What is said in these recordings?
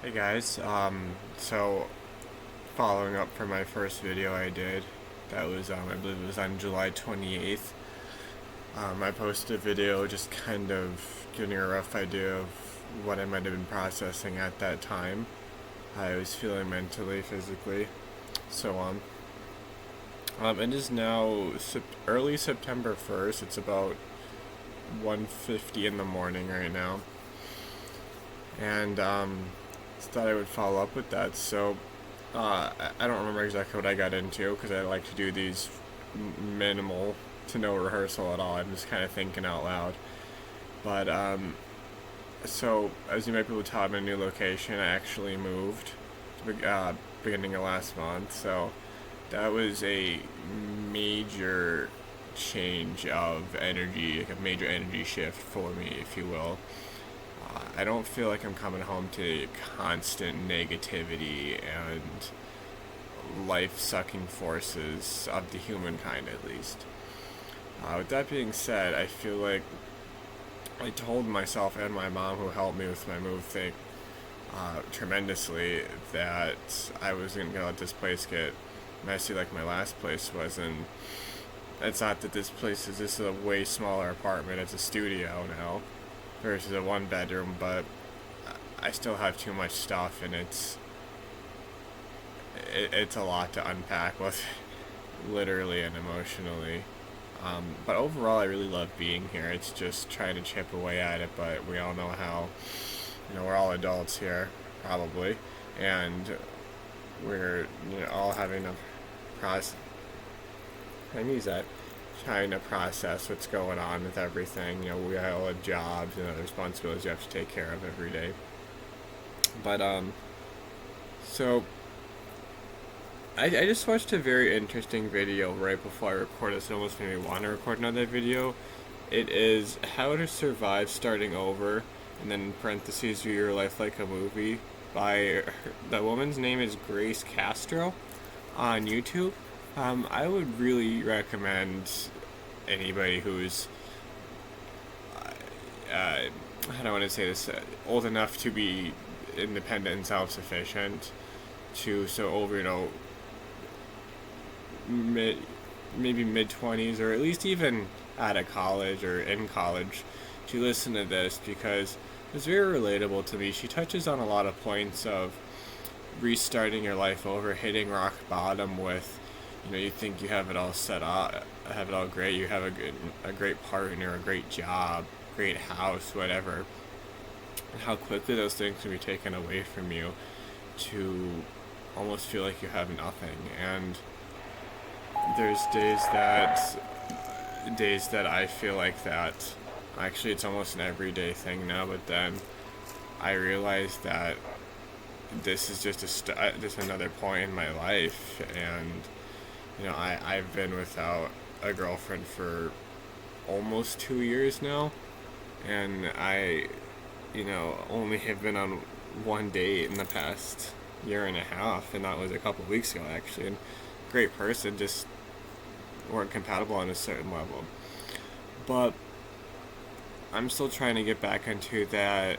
Hey guys, so following up from my first video I did, that was, I believe it was on July 28th, I posted a video just kind of giving a rough idea of what I might have been processing at that time. I was feeling mentally, physically, so on. It is now early September 1st, it's about 1:50 in the morning right now, and, just thought I would follow up with that. So, I don't remember exactly what I got into because I like to do these minimal to no rehearsal at all. I'm just kind of thinking out loud. But, so as you might be able to tell, I'm in a new location. I actually moved beginning of last month. So that was a major change of energy, like a major energy shift for me, if you will. I don't feel like I'm coming home to constant negativity and life sucking forces of the humankind, at least. With that being said, I feel like I told myself and my mom, who helped me with my move thing tremendously, that I wasn't going to let this place get messy like my last place was. And it's not that this is a way smaller apartment, it's a studio now versus a one bedroom, but I still have too much stuff, and it's a lot to unpack, both literally and emotionally. But overall, I really love being here. It's just trying to chip away at it, but we all know how, we're all adults here, probably, and we're all having a process. I use that. Trying to process what's going on with everything. We all have jobs and other responsibilities you have to take care of every day. But so I just watched a very interesting video right before I recorded this. It almost made me want to record another video. It is how to survive starting over, and then in parentheses, view your life like a movie. By the woman's name is Grace Castro on YouTube. I would really recommend anybody who's I don't want to say this, old enough to be independent and self-sufficient, to so over mid maybe mid 20s, or at least even out of college or in college, to listen to this, because it's very relatable to me. She touches on a lot of points of restarting your life over, hitting rock bottom with, you think you have it all set up, have it all great, you have a great partner, a great job, great house, whatever, and how quickly those things can be taken away from you to almost feel like you have nothing. And there's days that I feel like that. Actually, it's almost an everyday thing now, but then I realize that this is just another point in my life, and I've been without a girlfriend for almost 2 years now, and I only have been on one date in the past year and a half, and that was a couple of weeks ago, actually. And great person, just weren't compatible on a certain level. But I'm still trying to get back into that,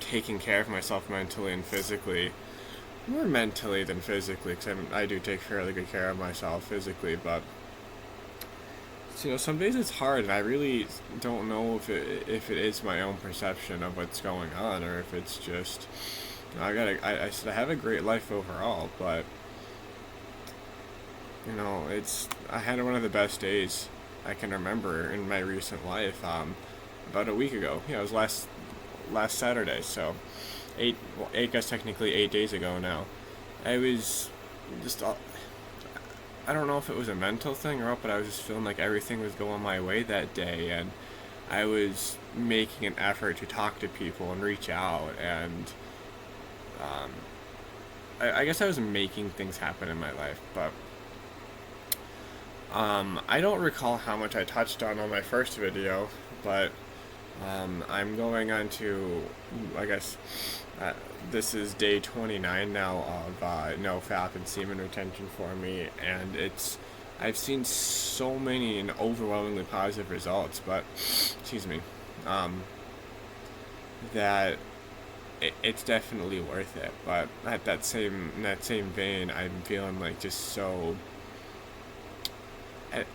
taking care of myself mentally and physically. More mentally than physically, because I do take fairly good care of myself physically, but some days it's hard, and I really don't know if it is my own perception of what's going on, or if it's just I said I have a great life overall, but I had one of the best days I can remember in my recent life. About a week ago. It was last Saturday, so I guess technically 8 days ago now. I was just, I don't know if it was a mental thing or what, but I was just feeling like everything was going my way that day, and I was making an effort to talk to people and reach out, and I guess I was making things happen in my life, but I don't recall how much I touched on my first video, but I'm going on to, I guess, this is day 29 now of no FAP and semen retention for me, and I've seen so many and overwhelmingly positive results, but, excuse me, that it's definitely worth it. But at in that same vein, I'm feeling like just so.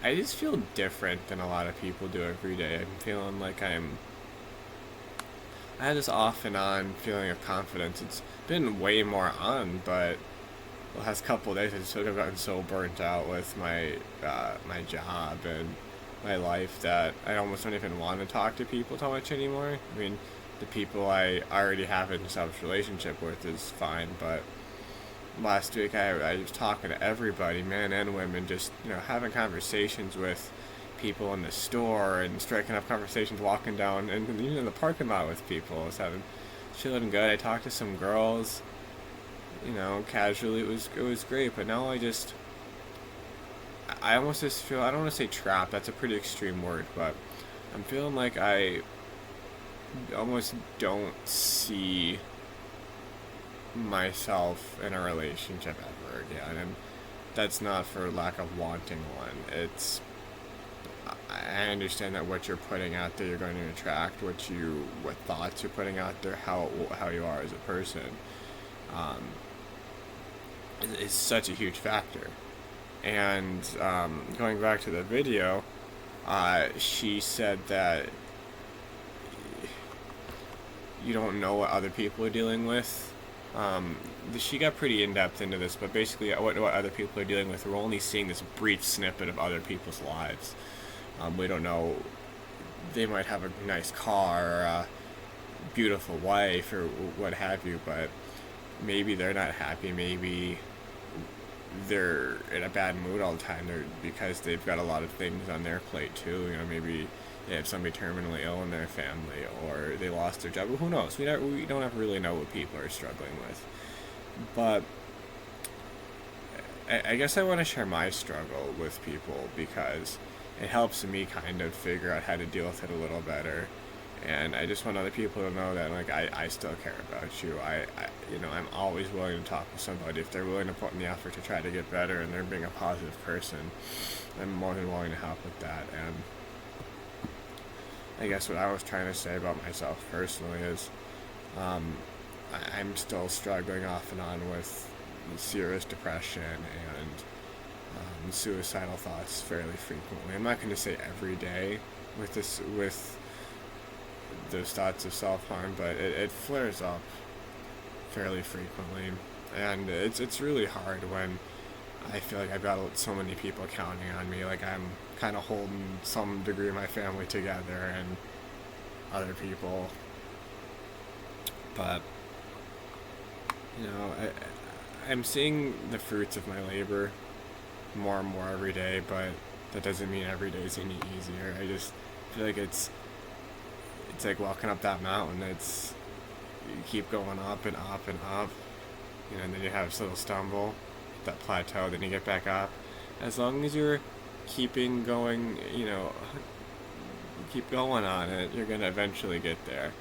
I just feel different than a lot of people do every day. I'm feeling like I had this off and on feeling of confidence. It's been way more on, but the last couple of days I just feel like I've gotten so burnt out with my job and my life that I almost don't even want to talk to people too much anymore. I mean, the people I already have a selfish relationship with is fine, but last week I was talking to everybody, men and women, just having conversations with people in the store and striking up conversations walking down and even in the parking lot with people. I was having chilling good. I talked to some girls, casually. It was great, but now I almost just feel, I don't want to say trapped. That's a pretty extreme word, but I'm feeling like I almost don't see myself in a relationship ever again, and that's not for lack of wanting one. I understand that what you're putting out there, you're going to attract what thoughts you're putting out there, how you are as a person, um, is such a huge factor. And going back to the video, she said that you don't know what other people are dealing with. She got pretty in depth into this, but basically, what other people are dealing with, we're only seeing this brief snippet of other people's lives. We don't know. They might have a nice car or a beautiful wife or what have you, but maybe they're not happy. Maybe they're in a bad mood all the time. Because they've got a lot of things on their plate too. Maybe they have somebody terminally ill in their family, or they lost their job. Who knows? We don't ever really know what people are struggling with. But I guess I want to share my struggle with people because it helps me kind of figure out how to deal with it a little better. And I just want other people to know that, like, I still care about you. I'm always willing to talk with somebody if they're willing to put in the effort to try to get better and they're being a positive person. I'm more than willing to help with that. And I guess what I was trying to say about myself personally is, I'm still struggling off and on with serious depression and suicidal thoughts fairly frequently. I'm not going to say every day with those thoughts of self-harm, but it flares up fairly frequently, and it's really hard when I feel like I've got so many people counting on me, like I'm kind of holding some degree of my family together and other people, but I'm seeing the fruits of my labor more and more every day, but that doesn't mean every day is any easier. I just feel like it's like walking up that mountain. You keep going up and up and up, and then you have this little stumble, that plateau, then you get back up. As long as you're keeping going, keep going on it, you're gonna eventually get there.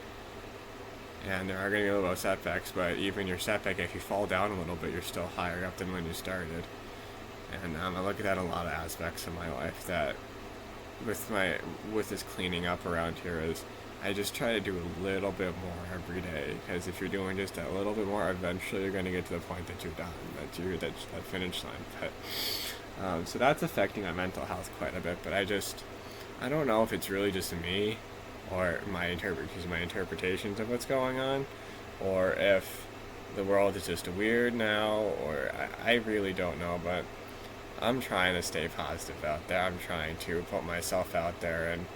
And there are gonna be a little setbacks, but even your setback, if you fall down a little bit, you're still higher up than when you started. And I look at that in a lot of aspects of my life. That with this cleaning up around here is, I just try to do a little bit more every day, because if you're doing just that little bit more, eventually you're going to get to the point that you're done, that finish line. But so that's affecting my mental health quite a bit. But I don't know if it's really just me or my interpretations of what's going on, or if the world is just weird now, or I really don't know. But I'm trying to stay positive out there. I'm trying to put myself out there and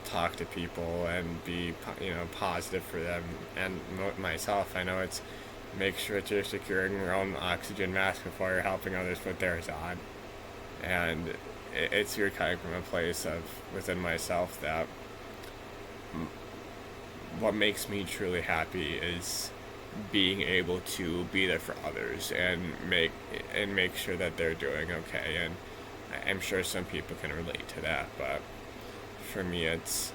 talk to people and be positive for them and myself. I know it's make sure that you're securing your own oxygen mask before you're helping others put theirs on, and it's you're coming from a place of within myself that what makes me truly happy is being able to be there for others and make sure that they're doing okay. And I'm sure some people can relate to that, but for me, that's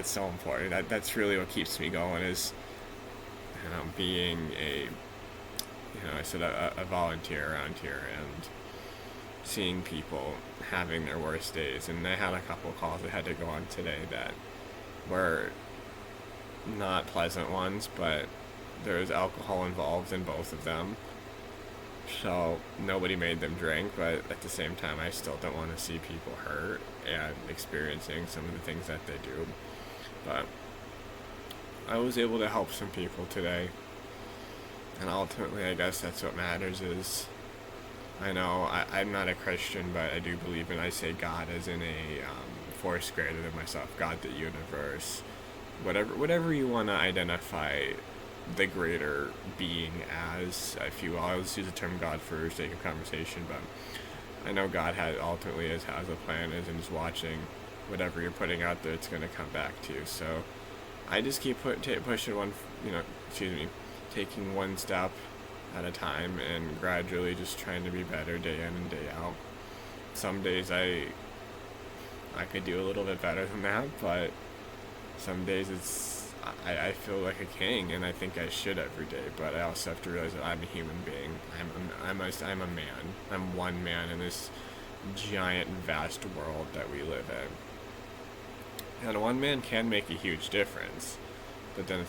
so important. That's really what keeps me going, is being a volunteer around here and seeing people having their worst days. And I had a couple of calls I had to go on today that were not pleasant ones, but there was alcohol involved in both of them. So nobody made them drink, but at the same time, I still don't want to see people hurt and experiencing some of the things that they do. But I was able to help some people today, and ultimately, I guess that's what matters. Is I know I'm not a Christian, but I do believe in, I say God as in a force greater than myself, God, the universe, whatever you want to identify the greater being as, if you will. I'll just use the term God for sake of conversation, but I know God ultimately has a plan, is and is watching whatever you're putting out there. It's going to come back to you. So I just keep pushing taking one step at a time and gradually just trying to be better day in and day out. Some days I could do a little bit better than that, but some days I feel like a king, and I think I should every day. But I also have to realize that I'm a human being. I'm a man. I'm one man in this giant, vast world that we live in. And one man can make a huge difference, but then